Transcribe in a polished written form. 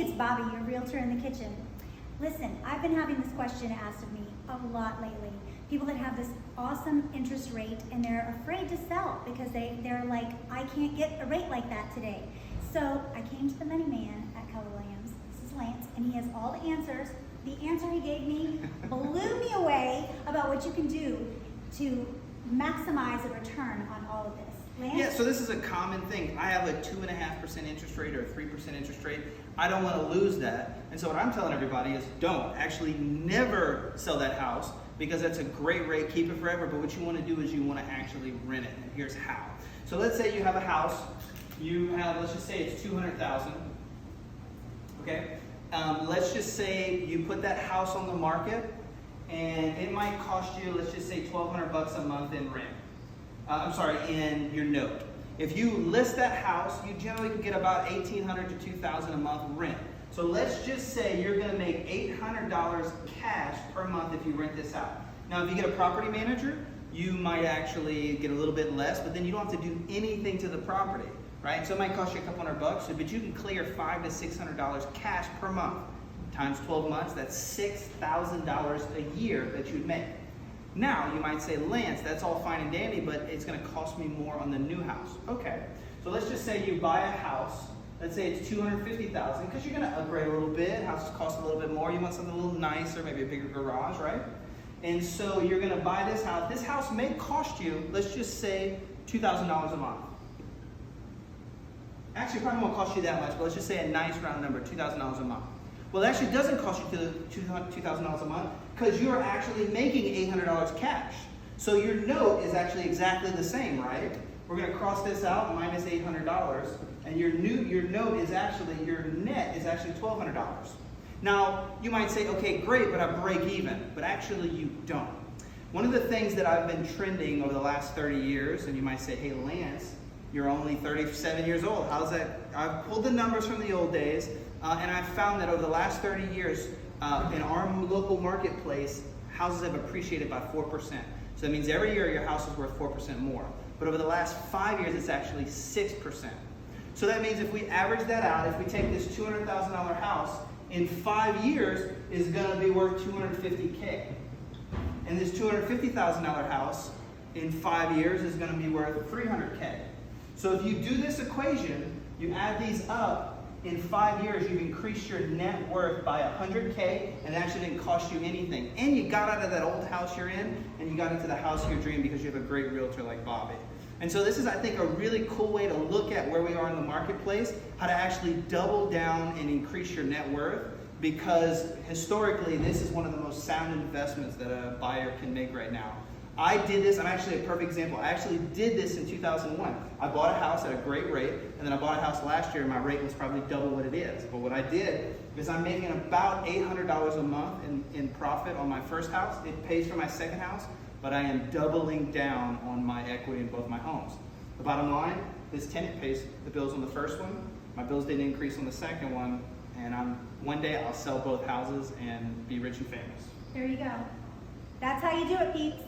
it's Bobbi, your realtor in the kitchen. Listen, I've been having this question asked of me a lot lately. People that have this awesome interest rate and they're afraid to sell because they're like, I can't get a rate like that today. So I came to the money man at Keller Williams. This is Lance, and he has all the answers. The answer he gave me blew me away about what you can do to maximize a return on all of this. Lance? Yeah, so this is a common thing. I have a 2.5% interest rate or a 3% interest rate. I don't want to lose that. And so what I'm telling everybody is don't. Actually never sell that house because that's a great rate. Keep it forever. But what you want to do is you want to actually rent it. And here's how. So let's say you have a house. You have, let's just say it's $200,000. Okay? Let's just say you put that house on the market and it might cost you, let's just say $1,200 a month in rent. In your note. If you list that house, you generally can get about $1,800 to $2,000 a month rent. So let's just say you're going to make $800 cash per month if you rent this out. Now, if you get a property manager, you might actually get a little bit less, but then you don't have to do anything to the property, right? So it might cost you a couple $100, but you can clear $500 to $600 cash per month. Times 12 months, that's $6,000 a year that you'd make. Now, you might say, Lance, that's all fine and dandy, but it's going to cost me more on the new house. Okay, so let's just say you buy a house. Let's say it's $250,000 because you're going to upgrade a little bit. Houses cost a little bit more. You want something a little nicer, maybe a bigger garage, right? And so you're going to buy this house. This house may cost you, let's just say, $2,000 a month. Actually, it probably won't cost you that much, but let's just say a nice round number, $2,000 a month. Well, it actually doesn't cost you $2,000 a month because you're actually making $800 cash. So your note is actually exactly the same, right? We're going to cross this out, minus $800, and your note is actually, your net is actually $1,200. Now, you might say, okay, great, but I break even. But actually, you don't. One of the things that I've been trending over the last 30 years, and you might say, hey, Lance, you're only 37 years old. How's that? I've pulled the numbers from the old days. And I've found that over the last 30 years, in our local marketplace, houses have appreciated by 4%. So that means every year your house is worth 4% more. But over the last 5 years, it's actually 6%. So that means if we average that out, if we take this $200,000 house, in 5 years is going to be worth $250K. And this $250,000 house in 5 years is going to be worth $300K. So if you do this equation, you add these up, in 5 years, you've increased your net worth by $100K, and it actually didn't cost you anything. And you got out of that old house you're in, and you got into the house of your dream because you have a great realtor like Bobbi. And so this is, I think, a really cool way to look at where we are in the marketplace, how to actually double down and increase your net worth, because historically, this is one of the most sound investments that a buyer can make right now. I did this, I'm actually a perfect example. I actually did this in 2001. I bought a house at a great rate, and then I bought a house last year, and my rate was probably double what it is. But what I did is I'm making about $800 a month in profit on my first house. It pays for my second house, but I am doubling down on my equity in both my homes. The bottom line, this tenant pays the bills on the first one. My bills didn't increase on the second one, and one day I'll sell both houses and be rich and famous. There you go. That's how you do it, peeps.